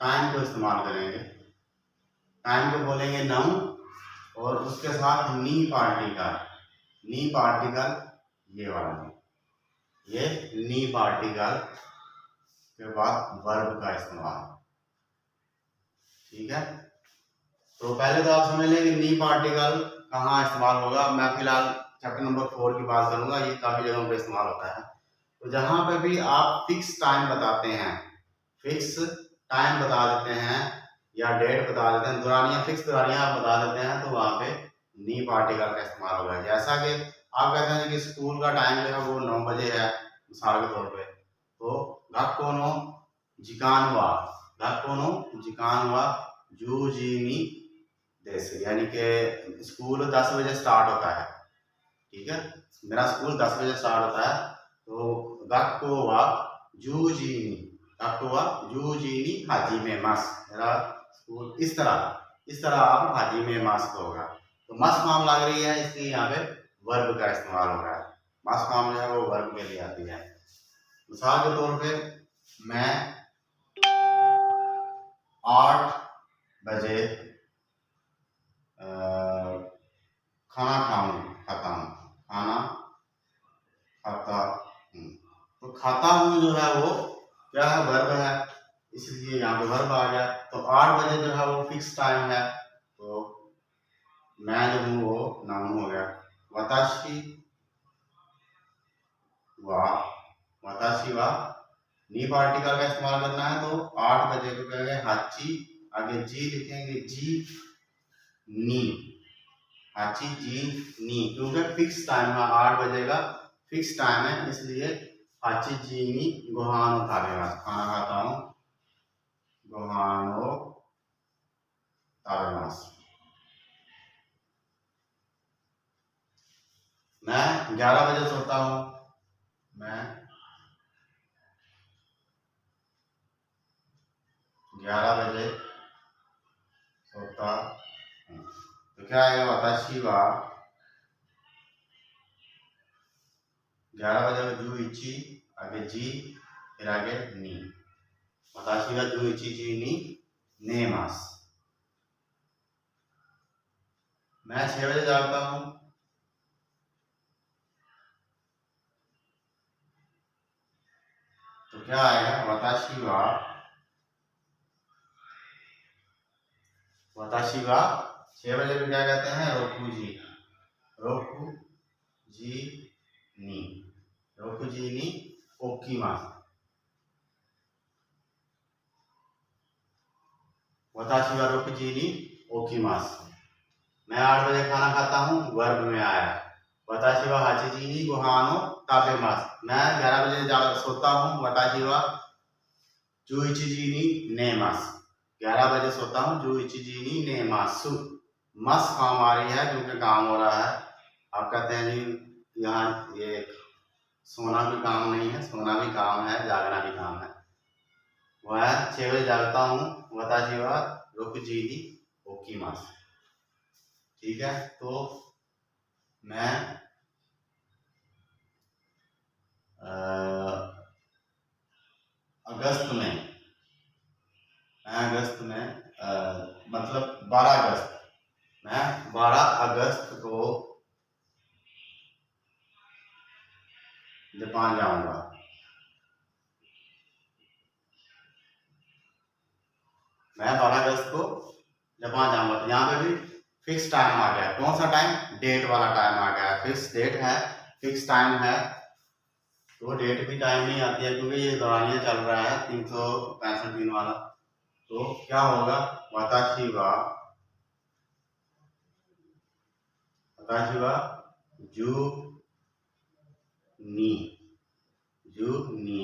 Time को इस्तेमाल करेंगे। टाइम को बोलेंगे नाउन और उसके साथ नी पार्टिकल ये वाला, ये नी पार्टिकल के बाद वर्ब का इस्तेमाल। ठीक है, तो पहले तो आप समझ लें कि नी पार्टिकल कहाँ इस्तेमाल होगा। मैं फिलहाल चैप्टर नंबर 4 की बात करूंगा, ये काफी जगहों पे इस्तेमाल होता है। तो जहां पे भी आप फिक्स टाइम बताते हैं, फिक्स टाइम बता देते हैं या डेट बता देते हैं, दुरानियां, फिक्स दुरानियां आप बता देते हैं, तो वहां पे नी पार्टिकल का इस्तेमाल होगा। जैसा कि आप कहते हैं कि स्कूल का टाइम जो है वो 9 बजे है, मिसाल के तौर पे, तो गाकोनो जिकान वा जूजीनी देश, यानी कि स्कूल 10 बजे स्टार्ट होता है। ठीक है, मेरा स्कूल 10 बजे स्टार्ट होता है, तो गाको वा जूजीनी हाजी में मास, मेरा स्कूल इस तरह आप हाजी में मास होगा। तो मस फॉर्म लग रही है, इसलिए यहाँ पे वर्ब का इस्तेमाल हो रहा है। मस फॉर्म जो है वो वर्ब के लिए आती है। मिसाल के तौर पे मैं 8 बजे खाना खाता हूँ, तो खाता हूँ जो है वो क्या है, वर्ब है, इसलिए यहाँ पे वर्ब आ गया। तो 8 बजे जो है वो फिक्स टाइम है, तो मैं जो हूँ वो नाउन हो गया। वताशी वा नी पार्टिकल का इस्तेमाल करना है, तो 8 बजे को कहेंगे हाची, आगे जी लिखेंगे जी नी, हाची जी नी, क्योंकि फिक्स टाइम है, 8 बजे का फिक्स टाइम है, इसलिए हाची जी नी गोहानो ताबेमास, खाना खाता हूँ गोहानो ताबेमास। मैं 11 बजे सोता हूँ, मैं 11 बजे सोता हूँ, तो क्या आएगा, वताशी वा 11 बजे जू इची, आगे जी, फिर आगे नी, वताशी वा जू इची जी नी नेमास। मैं 6 बजे जागता हूँ, तो क्या आएगा, वताशी वा 6 बजे को क्या कहते हैं, रोकू जी नी ओकीमास। वताशी वा रोकू जी नी ओकीमास। मैं 8 बजे खाना खाता हूँ, वर्ब में आया। वताशी वा हाची जी नी गोहानो ताबेमास। मैं 11 बजे सोता हूँ, वताशी वा जूइची जी नी नेमास, 11 बजे सोता हूँ, जूइची जी नी नेमासु, मस काम आ रही है क्योंकि काम हो रहा है। आप कहते हैं जी यहाँ ये सोना भी काम नहीं है, सोना भी काम है, जागना भी काम है। वह 6 बजे जागता हूँ, वताशी वा रोकू जी नी ओकीमास। ठीक है, तो मैं अगस्त में मतलब 12 अगस्त, मैं 12 अगस्त को जापान जाऊंगा। मैं 12 अगस्त को जापान जाऊंगा, तो यहाँ पे भी फिक्स टाइम आ गया। कौन सा टाइम, डेट वाला टाइम आ गया। फिक्स डेट है, फिक्स टाइम है, तो डेट भी टाइम नहीं आती है क्योंकि ये दौरानिया चल रहा है 365 दिन वाला। तो क्या होगा, वताशी वा जू नी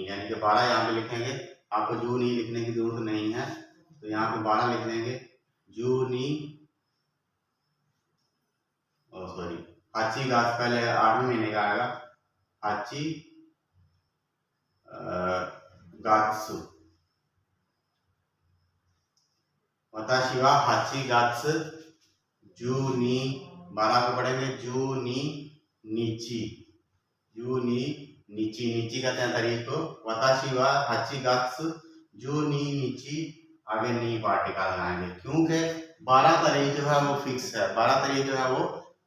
यानी कि 12 यहाँ पे लिखेंगे, आपको जू नी लिखने की जरूरत नहीं है, तो यहाँ पे 12 लिख लेंगे। जू नी सॉरी हाची गाछ पहले 8वें महीने का आएगा, हाची गात्सु। वताशी वा हाची गात्सु जू नी, 12 को पढ़ेंगे जू नी नीची, जू नी नीची कहते हैं तारीख को। वताशी वा हाची गात्सु जू नी नीची आगे नी पार्टिकल लगाएंगे, क्योंकि 12 तारीख जो है वो फिक्स है, 12 तारीख जो है वो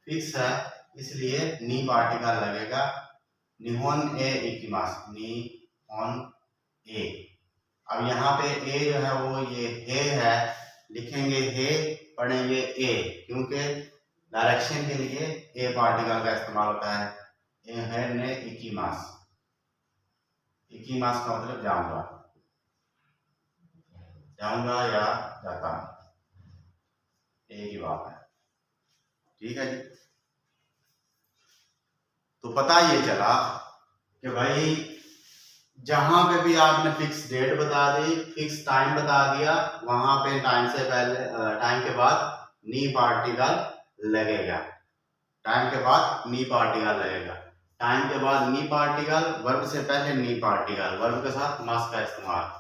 फिक्स है, इसलिए नी पार्टिकल लगेगा। निहोन ए इकिमास, निहोन ए। अब यहाँ पे ए जो है वो ये हे है, लिखेंगे हे, पढ़ेंगे ए, क्योंकि डायरेक्शन के लिए ए पार्टिकल का इस्तेमाल होता है। ए है ने इकिमास, इकिमास का मतलब जाऊंगा, जाऊंगा या जाता हूं, एक ही बात है। ठीक है जी। तो पता ये चला कि भाई जहां पे भी आपने फिक्स डेट बता दी, फिक्स टाइम बता दिया, वहां पे टाइम से पहले, टाइम के बाद नी पार्टिकल लगेगा, टाइम के बाद नी पार्टिकल लगेगा, टाइम के बाद नी पार्टिकल, वर्ब से पहले नी पार्टिकल, वर्ब के साथ मस्ट का इस्तेमाल।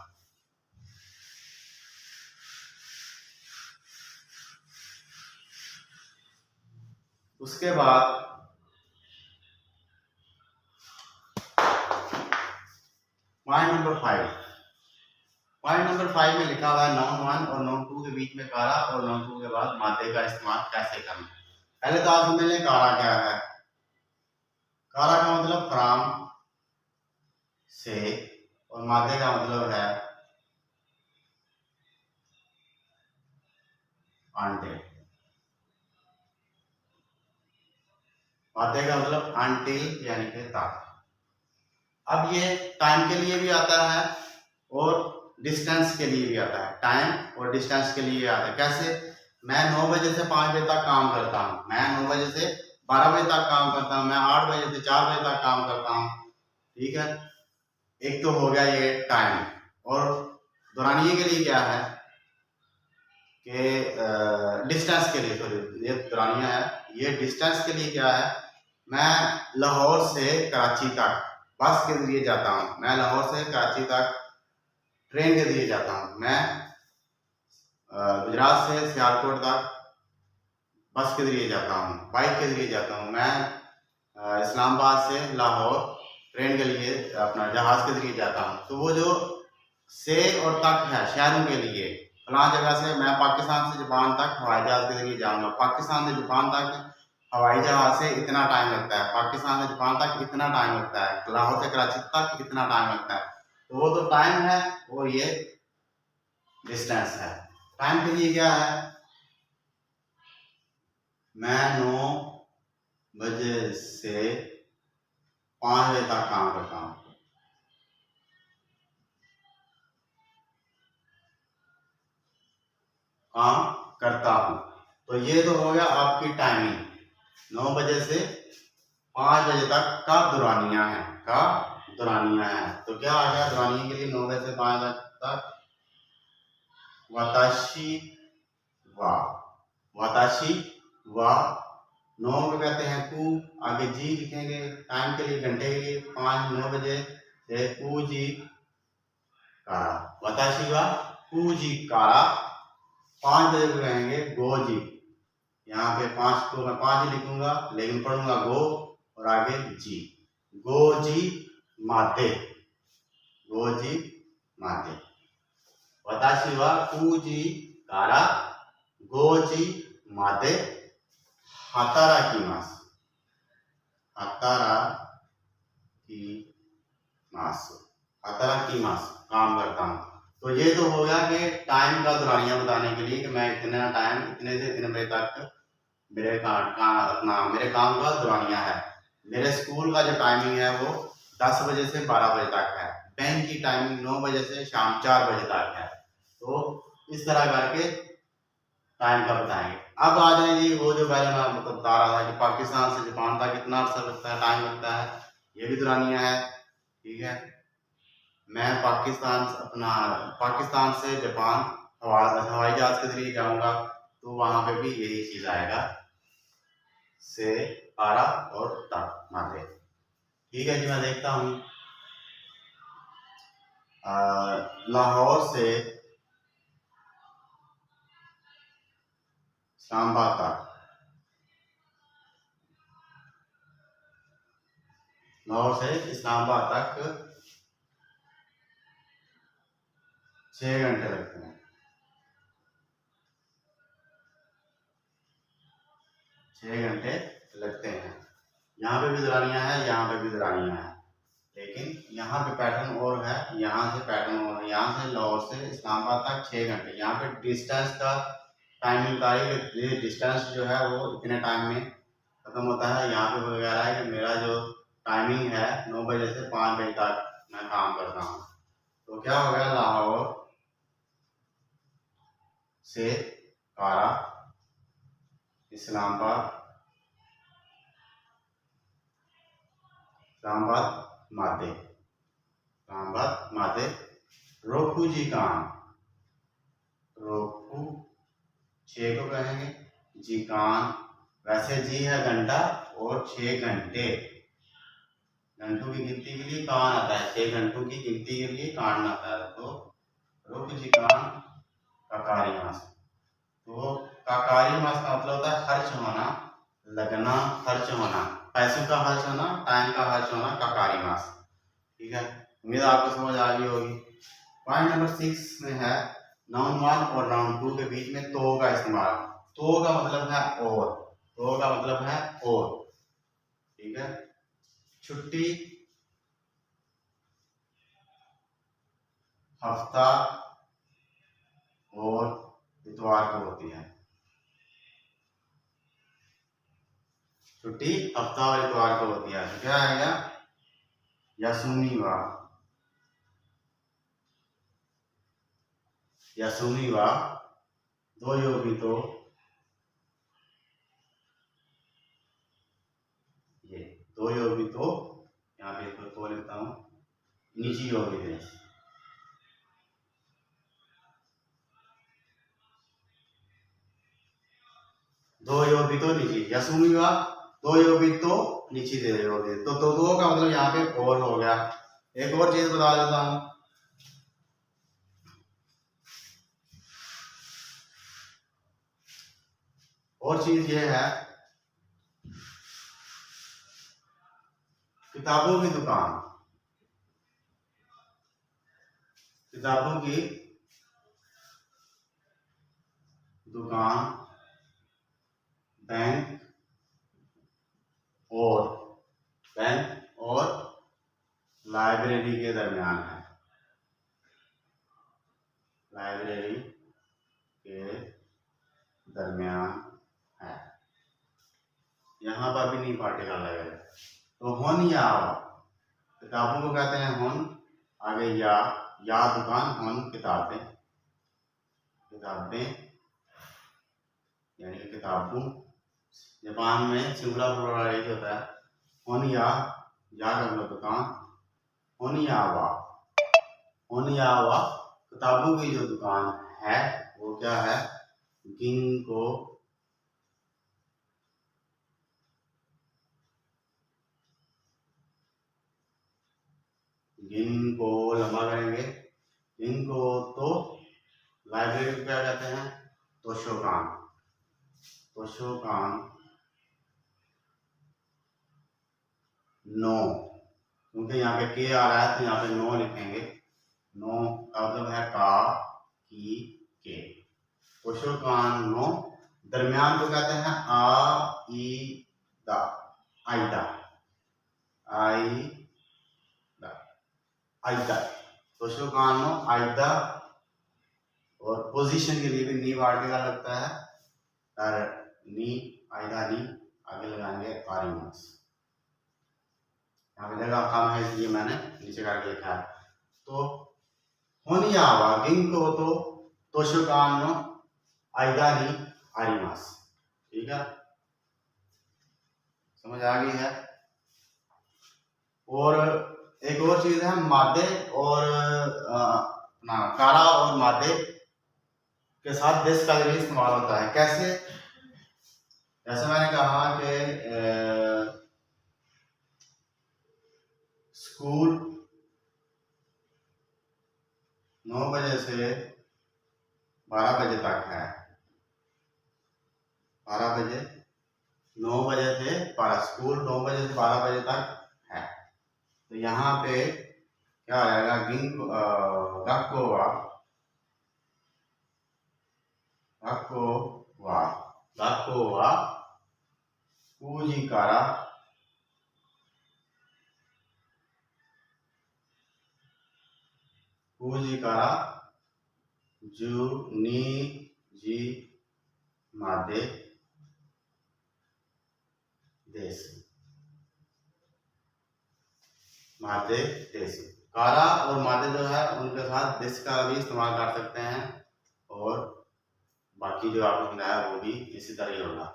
उसके बाद पॉइंट नंबर 5, पॉइंट नंबर 5 में लिखा हुआ है नाउन 1 और नाउन 2 के बीच में कारा और नाउन 2 के बाद मादे का इस्तेमाल कैसे करना। पहले तो आप समझ लें कारा क्या है। कारा का मतलब फ्रॉम, से, और मादे का मतलब है अंटिल। मादे का मतलब अंटिल यानी कि तक। अब ये टाइम के लिए भी आता है और डिस्टेंस के लिए भी आता है, टाइम और डिस्टेंस के लिए आता है। कैसे? मैं 9 बजे से 5 बजे तक काम करता हूँ, मैं 9 बजे से 12 बजे तक काम करता हूँ, मैं 8 बजे से 4 बजे तक काम करता हूँ। ठीक है, एक तो हो गया ये टाइम। और दौरानिये के लिए क्या है कि डिस्टेंस के लिए, सॉरी ये दौरानिया है, ये डिस्टेंस के लिए क्या है, मैं लाहौर से कराची तक बस के जरिए जाता हूँ, मैं लाहौर से कराची तक ट्रेन के जरिए जाता हूँ, मैं गुजरात से सियालकोट तक बस के जरिए जाता हूँ, बाइक के जरिए जाता हूँ, मैं इस्लामाबाद से लाहौर ट्रेन के लिए अपना जहाज के जरिए जाता हूँ। तो वो जो से और तक है शहरों के लिए, फलां जगह से मैं पाकिस्तान से जापान तक हवाई जहाज के जरिए जाऊंगा, पाकिस्तान से जापान तक हवाई जहाज से इतना टाइम लगता है, पाकिस्तान से जापान तक इतना टाइम लगता है, लाहौर से कराची तक इतना टाइम लगता है। तो वो तो टाइम है और ये डिस्टेंस है। टाइम के लिए क्या है, मैं 9 बजे से 5 बजे तक काम करता हूँ, काम करता हूँ। तो ये तो हो गया आपकी टाइमिंग, 9 बजे से 5 बजे तक का दौरानिया है, का दौरानिया है। तो क्या आ गया दौरानिये के लिए 9 बजे से 5 बजे तक, वताशी वा, वताशी वा, 9 को कहते हैं कू, आगे जी लिखेंगे टाइम के लिए, घंटे के लिए, 9 बजे से कू जी कारा, वताशी वा कू जी कारा, 5 बजे को कहेंगे गो जी। यहाँ पे 5 को मैं 5 ही लिखूंगा, लेकिन पढ़ूंगा गो और आगे जी, गो जी माते, गो जी माते। वताशी वा कू जी कारा गो जी माते हातारा की मास, हातारा की मास, हातारा की मास, काम करता हूँ। तो ये तो हो गया कि टाइम का दौरानिया बताने के लिए कि मैं इतना टाइम, इतने से इतने बजे तक मेरे मेरे काम का दौरानिया है। मेरे स्कूल का जो टाइमिंग है वो 10 बजे से 12 बजे तक है, बैंक की टाइमिंग 9 बजे से शाम 4 बजे तक है। तो इस तरह करके टाइम का बताएंगे। अब आ जाएंगे वो जो पहले मैं बता रहा था कि पाकिस्तान से जापान तक कितना अर्सा लगता है, टाइम लगता है, ये भी दौरानिया है। ठीक है, मैं पाकिस्तान से जापान हवाई जहाज के जरिए जाऊंगा, तो वहां पे भी यही चीज आएगा, से, पारा और तक माते। ठीक है जी, मैं देखता हूँ लाहौर से इस्लामाबाद तक, लाहौर से इस्लामाबाद तक 6 घंटे लगते हैं। यहाँ पे भी दरानियाँ हैं, यहाँ पे भी दरानियाँ हैं, लेकिन यहाँ पे पैटर्न और है, यहाँ से पैटर्न और है। यहाँ से लाहौर से इस्लामाबाद तक 6 घंटे। यहाँ पे डिस्टेंस का टाइम मिलता है कि ये डिस्टेंस जो है वो इतने टाइम में खत्म होता है। यहाँ पे वगैरह है कि मेरा जो टाइमिंग है 9 बजे से 5 बजे तक मैं काम करता हूँ। तो क्या हो गया, लाहौर से कारा, इस्लामाबाद, मादे, रोकू जी कान, रोकू 6 को कहेंगे, जी कान, वैसे जी है घंटा और 6 घंटे, घंटों की गिनती के लिए कान आता है, 6 घंटों की गिनती के लिए कान आता है। तो रुक जी कान काकारी मास। तो काकारी मास का मतलब होता है खर्च होना, लगना, खर्च होना, पैसों का खर्च होना, टाइम का खर्च होना, काकारी मास। ठीक है, उम्मीद आपको समझ आ गई होगी। पॉइंट नंबर 6 में है नाउन 1 और नाउन 2 के बीच में तो का इस्तेमाल। तो का मतलब है और, तो का मतलब है और। ठीक है, छुट्टी हफ्ता और इतवार को होती है। छुट्टी हफ्ता और इतवार को होती है। तो क्या आएगा, यसूनीवार, यसूनीवार, दो योगी तो, ये दो योगी तो, यहाँ पे इसको तो लिखता हूँ, निजी योगी थे, दो योगी तो निजी, यसूनीवार, दो योगी तो निजी दे योगी। तो दो का मतलब यहाँ पे और हो गया। एक और चीज बता देता हूँ, और चीज ये है, किताबों की दुकान, किताबों की दुकान, बैंक और, बैंक और लाइब्रेरी के दरमियान है, लाइब्रेरी के दरमियान है। यहाँ पर भी नहीं पार्टिकल लगेगा। तो हुन या आवा, किताबों को कहते हैं हुन, आगे या दुकान, हुन किताबें, किताबें यानी कि किताबों। जापान में सिंगुलर प्लूरल एक होता है, हुन या का मतलब दुकान, हुन या वा, किताबों की जो दुकान है वो क्या है, गिंको, गिंको लंबा करेंगे, गिंको तो, लाइब्रेरी को क्या कहते हैं, तोशोकान, तोशोकान, नो, क्योंकि यहाँ पे के आ रहा है तो यहाँ पे नो लिखेंगे, नो का मतलब है का, की, के, तोशोकान नो, दरमियान को कहते हैं आ ई दा, आईदा, आईदा, आईदा, तोशोकान नो आईदा। और पोजीशन के लिए भी नी आर्टिकल लगता है, और नी, आईदा नी, आगे लगाएंगे आरिमास। यहाँ पे जगह कम है इसलिए मैंने नीचे करके लिखा है। तो होनियावा गिंको तो तोशुकान नो आईदा नी आरिमास। ठीक है, समझ आ गई है। और एक और चीज है, मादे और अपना कारा और मादे के साथ देश का भी इस्तेमाल होता है। कैसे, जैसे मैंने कहा कि स्कूल 9 बजे से 12 बजे तक है, 12 बजे, 9 बजे से 12, स्कूल 9 बजे से 12 बजे तक है। तो यहाँ पे क्या आएगा, गक्कोवा, गक्कोवा, गक्कोवा, पूजीकारा, पूजिकारा जुनी जी मादे देश मादे देश। कारा और मादे जो है उनके साथ देश का भी इस्तेमाल कर सकते हैं और बाकी जो आपने लिखना है वो भी इसी तरह ही होगा।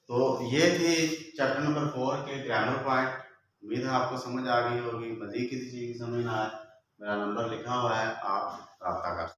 तो ये थी चैप्टर नंबर 4 के ग्रामर पॉइंट। उम्मीद है आपको समझ आ गई होगी। मजीद किसी चीज की समझ ना आए, मेरा नंबर लिखा हुआ है, आप रब्ता कर सकते हैं।